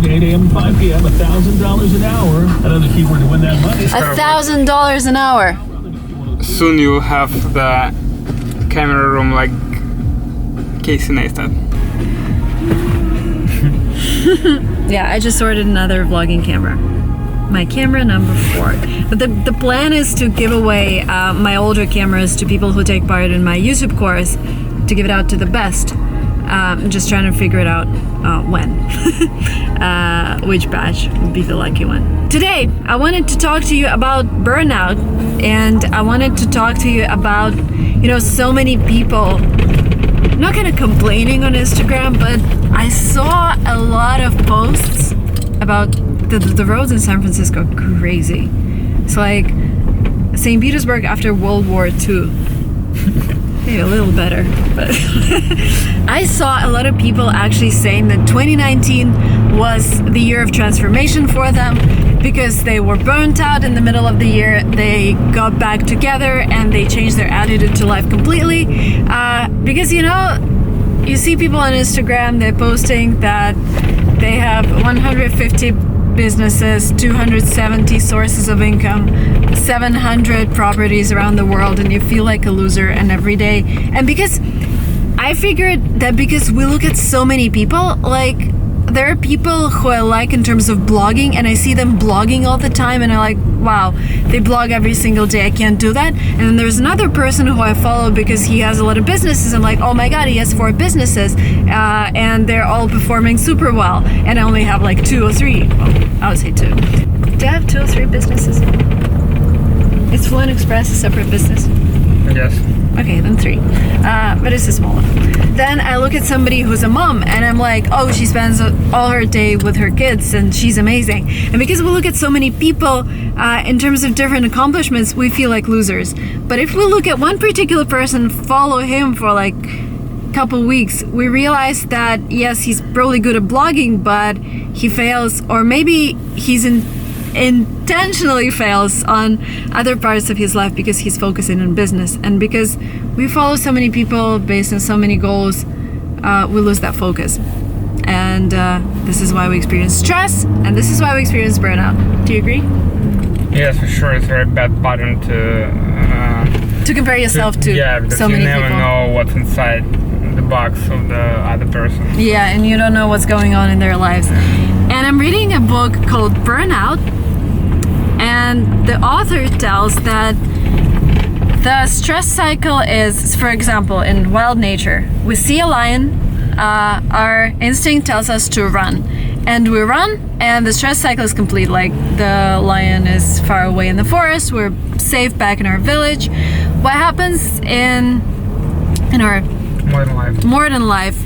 between 8 a.m. and 5 p.m., $1,000 an hour. Another keyword to win that money. $1,000 an hour. Soon you will have the camera room like Casey Neistat. Yeah, I just ordered another vlogging camera. My camera number 4. But the plan is to give away my older cameras to people who take part in my YouTube course, to give it out to the best. I'm just trying to figure it out when. Which batch would be the lucky one. Today, I wanted to talk to you about burnout, and I wanted to talk to you about, so many people, I'm not kind of complaining on Instagram, but I saw a lot of posts about the roads in San Francisco are crazy. It's like St. Petersburg after World War II. Maybe a little better, but I saw a lot of people actually saying that 2019 was the year of transformation for them because they were burnt out in the middle of the year. They got back together and they changed their attitude to life completely. Because you see people on Instagram, they're posting that they have 150 businesses, 270 sources of income, 700 properties around the world, and you feel like a loser and every day. And because I figured that because we look at so many people, like there are people who I like in terms of blogging, and I see them blogging all the time, and I'm like, wow, they blog every single day. I can't do that. And then there's another person who I follow because he has a lot of businesses. I'm like, oh my god, he has 4 businesses, and they're all performing super well. And I only have like 2 or 3. Well, I would say 2. Do I have 2 or 3 businesses? Is Fluent Express a separate business? Yes. Okay, then 3. But it's a small one. Then I look at somebody who's a mom and I'm like, oh, she spends all her day with her kids and she's amazing. And because we look at so many people in terms of different accomplishments, we feel like losers. But if we look at one particular person, follow him for like a couple weeks, we realize that yes, he's probably good at blogging, but he fails, or maybe he's intentionally fails on other parts of his life because he's focusing on business. And because we follow so many people based on so many goals, we lose that focus. And this is why we experience stress, and this is why we experience burnout. Do you agree? Yes, for sure. It's a very bad pattern to compare yourself to so many people. You never know what's inside the box of the other person. Yeah, and you don't know what's going on in their lives. And I'm reading a book called Burnout, and the author tells that the stress cycle is, for example, in wild nature, we see a lion, our instinct tells us to run, and we run, and the stress cycle is complete. Like the lion is far away in the forest, we're safe back in our village. What happens in our modern life?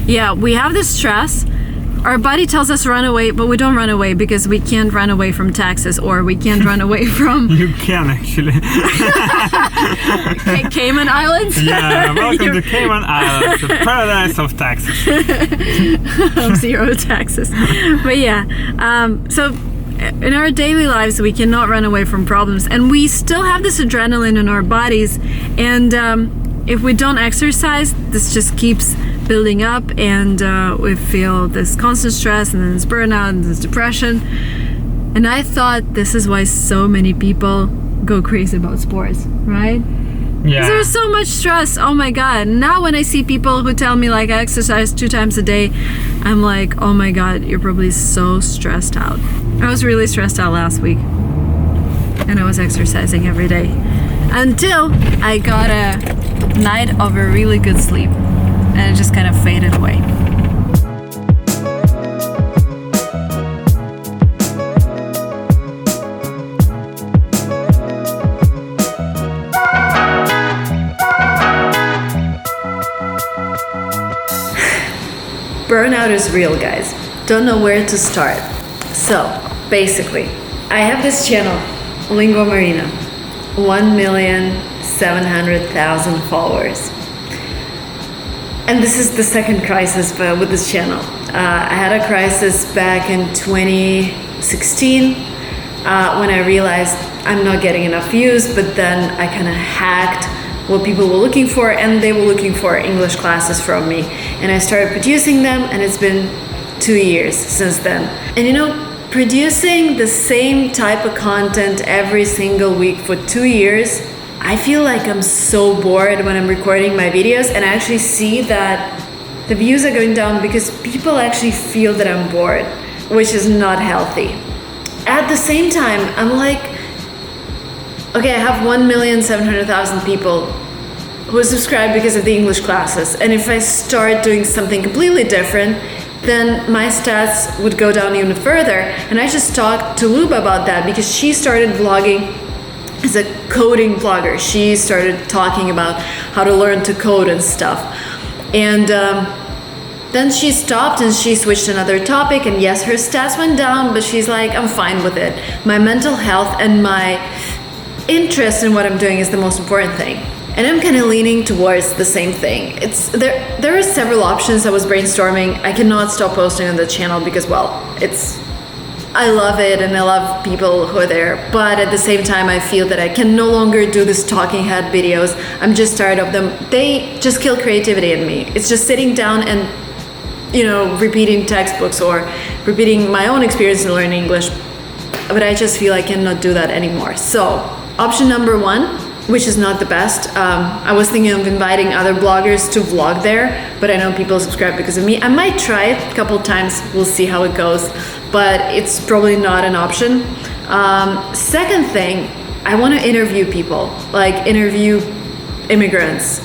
Yeah, we have this stress. Our body tells us run away, but we don't run away because we can't run away from taxes, or we can't run away from... You can, actually. Cayman Islands? Yeah, welcome to Cayman Islands, the paradise of taxes. Of 0 taxes. But yeah, so in our daily lives, we cannot run away from problems, and we still have this adrenaline in our bodies, and if we don't exercise, this just keeps building up, and we feel this constant stress, and then this burnout and this depression. And I thought this is why so many people go crazy about sports, right? Yeah. There's so much stress. Oh my god. Now when I see people who tell me like I exercise 2 times a day, I'm like, oh my god, you're probably so stressed out. I was really stressed out last week, and I was exercising every day until I got a night of a really good sleep, and it just kind of faded away. Burnout is real, guys. Don't know where to start. So, basically, I have this channel, Lingua Marina, 1,700,000 followers. And this is the second crisis with this channel. I had a crisis back in 2016 when I realized I'm not getting enough views, but then I kind of hacked what people were looking for, and they were looking for English classes from me. And I started producing them, and it's been 2 years since then. And producing the same type of content every single week for 2 years, I feel like I'm so bored when I'm recording my videos, and I actually see that the views are going down because people actually feel that I'm bored, which is not healthy. At the same time, I'm like, okay, I have 1,700,000 people who subscribe because of the English classes, and if I start doing something completely different, then my stats would go down even further. And I just talked to Luba about that because she started vlogging as a coding vlogger. She started talking about how to learn to code and stuff. And then she stopped and she switched to another topic, and yes, her stats went down, but she's like, I'm fine with it. My mental health and my interest in what I'm doing is the most important thing. And I'm kind of leaning towards the same thing. There are several options I was brainstorming. I cannot stop posting on the channel because, well, I love it and I love people who are there. But at the same time, I feel that I can no longer do these talking head videos. I'm just tired of them. They just kill creativity in me. It's just sitting down and, repeating textbooks or repeating my own experience in learning English. But I just feel I cannot do that anymore. So, option number 1, which is not the best. I was thinking of inviting other bloggers to vlog there, but I know people subscribe because of me. I might try it a couple times, we'll see how it goes, but it's probably not an option. Second thing, I want to interview people, like interview immigrants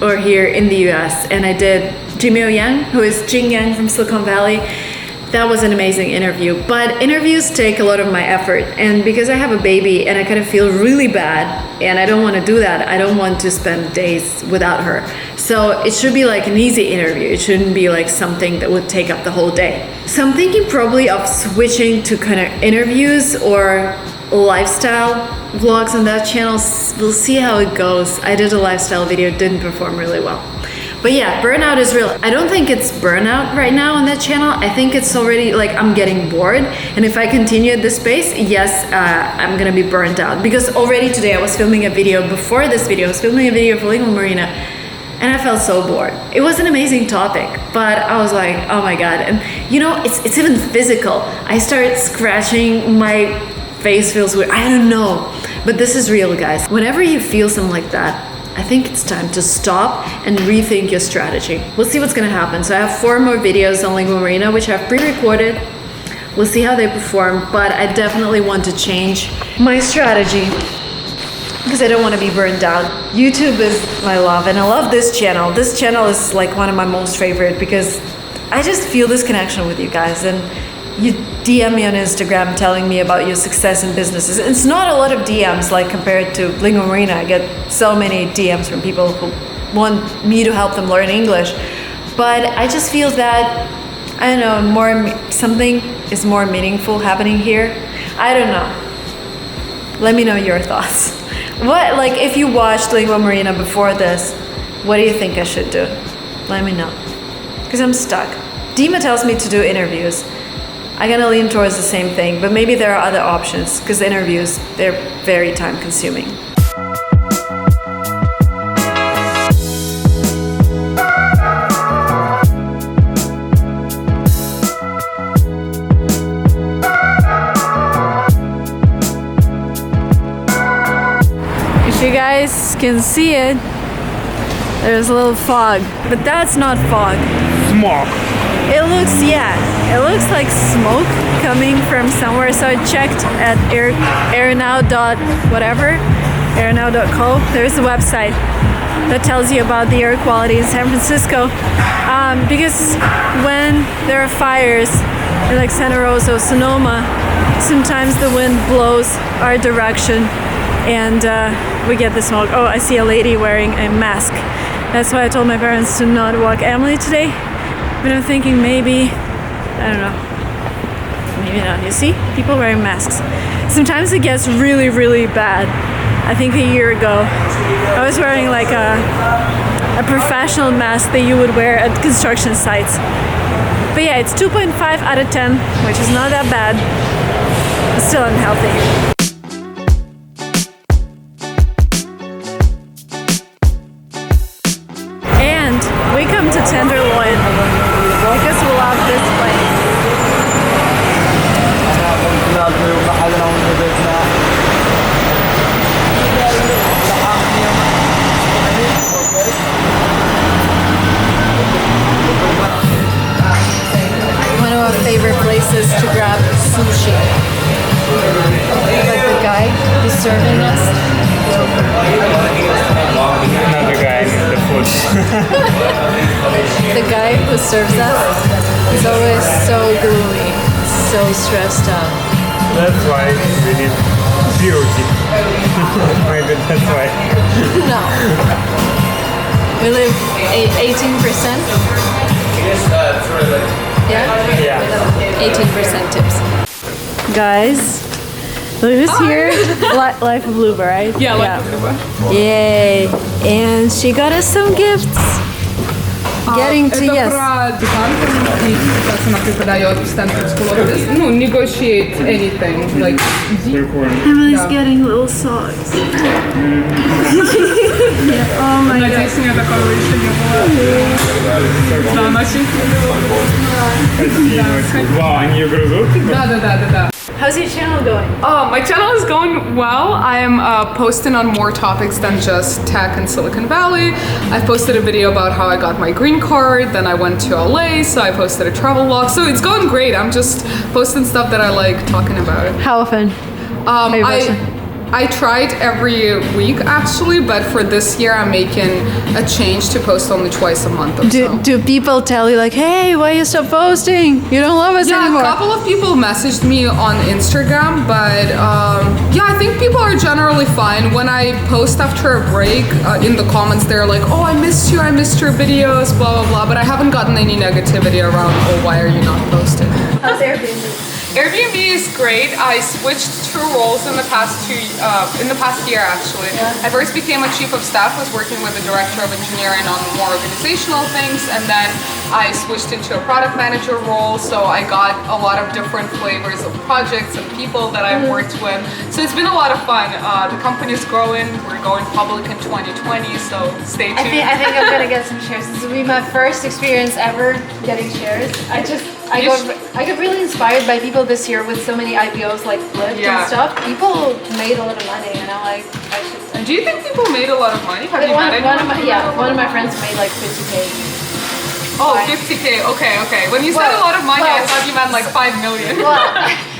or here in the US, and I did Jimmy Yang, who is Jing Yang from Silicon Valley. That was an amazing interview, but interviews take a lot of my effort, and because I have a baby and I kind of feel really bad and I don't want to do that, I don't want to spend days without her. So it should be like an easy interview. It shouldn't be like something that would take up the whole day. So I'm thinking probably of switching to kind of interviews or lifestyle vlogs on that channel. We'll see how it goes. I did a lifestyle video, it didn't perform really well. But yeah, burnout is real. I don't think it's burnout right now on that channel. I think it's already like I'm getting bored. And if I continue at this pace, yes, I'm gonna be burnt out. Because already today I was filming a video, before this video, I was filming a video for Lingua Marina, and I felt so bored. It was an amazing topic, but I was like, oh my God. And it's even physical. I started scratching, my face feels weird. I don't know, but this is real, guys. Whenever you feel something like that, I think it's time to stop and rethink your strategy. We'll see what's gonna happen. So I have 4 more videos on Lingua Marina, which I've pre-recorded. We'll see how they perform, but I definitely want to change my strategy because I don't want to be burned out. YouTube is my love, and I love this channel. This channel is like one of my most favorite because I just feel this connection with you guys, and you DM me on Instagram telling me about your success in businesses. It's not a lot of DMs like compared to Lingua Marina. I get so many DMs from people who want me to help them learn English. But I just feel that, I don't know, something is more meaningful happening here. I don't know. Let me know your thoughts. If you watched Lingua Marina before this, what do you think I should do? Let me know. Because I'm stuck. Dima tells me to do interviews. I'm gonna lean towards the same thing, but maybe there are other options because interviews, they're very time consuming. If you guys can see it, there's a little fog, but that's not fog. Smog. It looks like smoke coming from somewhere. So I checked at airnow.co. There's a website that tells you about the air quality in San Francisco. Because when there are fires in like Santa Rosa or Sonoma, sometimes the wind blows our direction and we get the smoke. Oh, I see a lady wearing a mask. That's why I told my parents to not walk Emily today. But I'm thinking maybe, I don't know, maybe not. You see, people wearing masks. Sometimes it gets really, really bad. I think a year ago, I was wearing like a professional mask that you would wear at construction sites. But yeah, it's 2.5 out of 10, which is not that bad, but still unhealthy. And we come to Tenderloin because we love this place. sushi. Like the guy who's serving us. Not the guy, the food. The guy who serves us is always so gloomy, so stressed out. That's why we need beauty. Maybe that's why. No. We live 18%. Yeah? 18% tips. Guys, look who's here. Life of Luba, right? Yeah, Life of Luba. Yay. And she got us some gifts. Getting to Это yes. про деканты, и сейчас она преподает в Stanford School of Business. Ну, negotiate anything, like easy. Emily's getting little socks. Oh my god. Надеюсь, у нее такого еще не было. Да, ночи. Вау, они ее грызут? Да. How's your channel going? My channel is going well. I am posting on more topics than just tech and Silicon Valley. I posted a video about how I got my green card, then I went to LA, so I posted a travel vlog. So it's going great. I'm just posting stuff that I like talking about. How often? Are you posting? I tried every week actually, but for this year I'm making a change to post only twice a month or so. Do people tell you like, hey, why you stop posting? You don't love us Yeah, anymore. a couple of people messaged me on Instagram, but yeah, I think people are generally fine. When I post after a break, in the comments they're like, oh, I missed your videos, blah, blah, blah, but I haven't gotten any negativity around, oh, why are you not posting? How's Airbnb? Airbnb is great. I switched 2 roles in the past year actually. Yeah. I first became a chief of staff, was working with the director of engineering on more organizational things, and then I switched into a product manager role. So I got a lot of different flavors of projects and people that I've worked with. So it's been a lot of fun. The company's growing. We're going public in 2020, so stay tuned. I think I'm gonna get some shares. This will be my first experience ever getting shares. I got really inspired by people this year with so many IPOs like Lyft and stuff. People made a lot of money, and I'm like, I should. Do you think people made a lot of money? Have you met anyone? One of my friends made like 50K. Oh, 50K. Okay. When you said a lot of money, I thought you meant like 5 million. Well,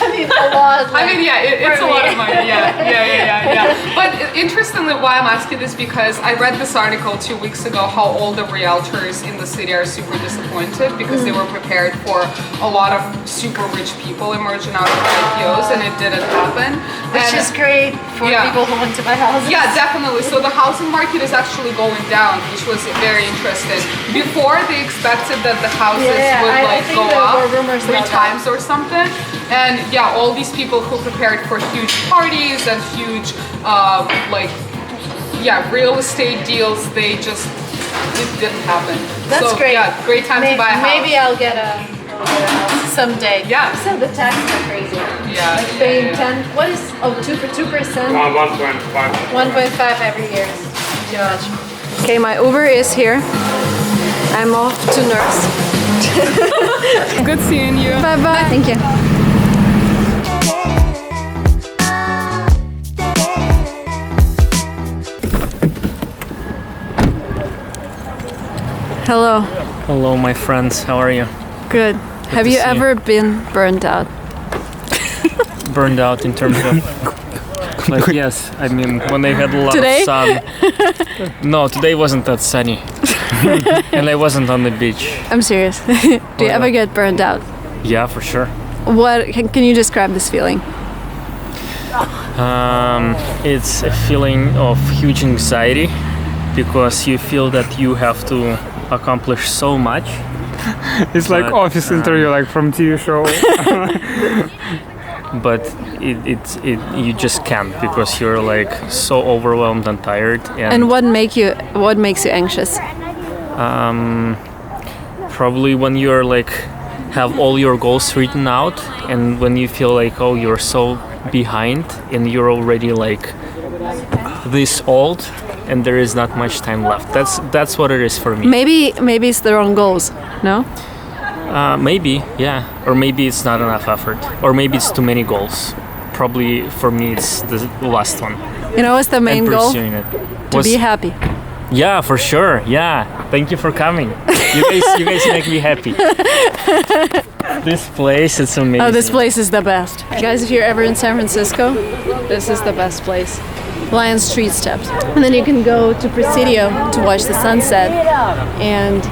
I mean a lot. I mean, yeah, it's a lot of money. Yeah. But interestingly, why I'm asking this because I read this article 2 weeks ago how all the realtors in the city are super disappointed because they were prepared for a lot of super rich people emerging out of IPOs, and it didn't happen. Which is great for people who want to buy houses. Yeah, definitely. So the housing market is actually going down, which was very interesting. Before they expected that the houses would go up 3 times or something. And yeah, all these people who prepared for huge parties and huge real estate deals, it didn't happen. That's great. Yeah, great time to buy a house. Maybe I'll get a house someday. Yeah. So the taxes are crazy. Yeah. Like paying 10. What is 2%? 1.5. 1.5 every year. Too much. Okay, my Uber is here. I'm off to nurse. Good seeing you. Bye bye. Thank you. Hello. Hello, my friends. How are you? Good. Have you ever been burned out? Burned out in terms of... Like, yes, I mean, when I had a lot Today? of sun. No, today wasn't that sunny. And I wasn't on the beach. I'm serious. Do you ever get burned out? Yeah, for sure. Can you describe this feeling? It's a feeling of huge anxiety because you feel that you have to accomplish so much. It's like office interview, like from TV show. But you just can't because you're like so overwhelmed and tired. And what makes you anxious? Probably when you're like have all your goals written out, and when you feel like, oh, you're so behind and you're already like this old and there is not much time left. That's what it is for me. Maybe it's the wrong goals. No? Maybe, yeah. Or maybe it's not enough effort. Or maybe it's too many goals. Probably for me it's the last one. You know what's the main goal? To be happy. Yeah, for sure. Yeah. Thank you for coming. You guys make me happy. This place, it's amazing. Oh, this place is the best. Guys, if you're ever in San Francisco, this is the best place. Lion Street Steps. And then you can go to Presidio to watch the sunset. And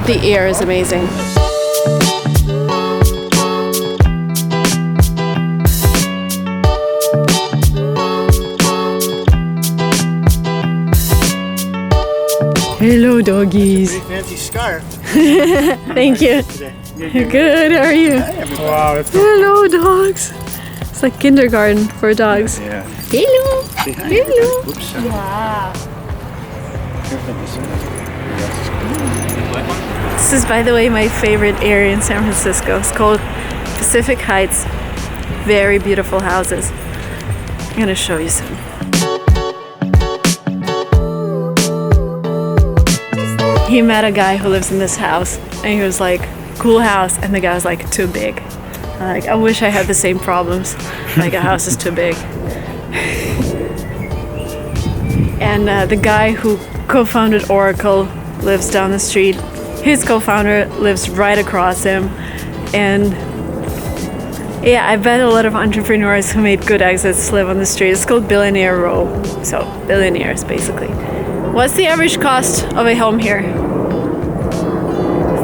the air is amazing. Hello, doggies. Fancy scarf. Thank you. Good, how are you? Wow, it's Hello, dogs. It's like kindergarten for dogs. Yeah. Hello. Hello. Oops. Wow. This is, by the way, my favorite area in San Francisco. It's called Pacific Heights. Very beautiful houses. I'm gonna show you some. He met a guy who lives in this house, and he was like, cool house, and the guy was like, too big. I'm like, I wish I had the same problems. Like, a house is too big. And the guy who co-founded Oracle lives down the street. His co-founder lives right across him. And yeah, I bet a lot of entrepreneurs who made good exits live on the street. It's called Billionaire Row. So, billionaires, basically. What's the average cost of a home here?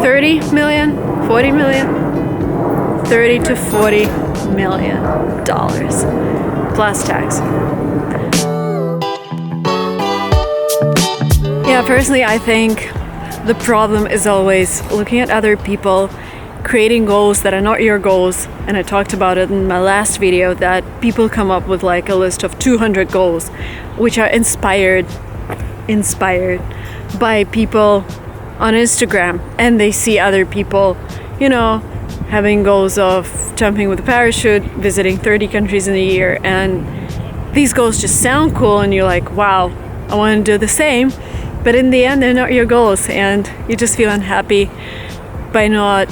30 million? 40 million? 30 to 40 million dollars plus tax. Yeah, personally, I think the problem is always looking at other people, creating goals that are not your goals. And I talked about it in my last video that people come up with like a list of 200 goals, which are inspired by people on Instagram, and they see other people, you know, having goals of jumping with a parachute, visiting 30 countries in a year, and these goals just sound cool and you're like, wow, I want to do the same, but in the end they're not your goals and you just feel unhappy by not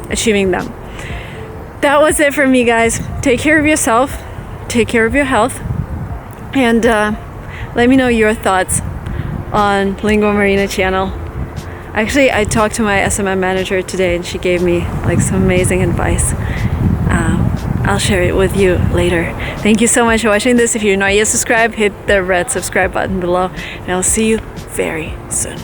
achieving them. That was it for me, guys. Take care of yourself, take care of your health, and let me know your thoughts on Lingua Marina channel. Actually, I talked to my SMM manager today and she gave me like some amazing advice. I'll share it with you later. Thank you so much for watching this. If you're not yet subscribed, hit the red subscribe button below and I'll see you very soon.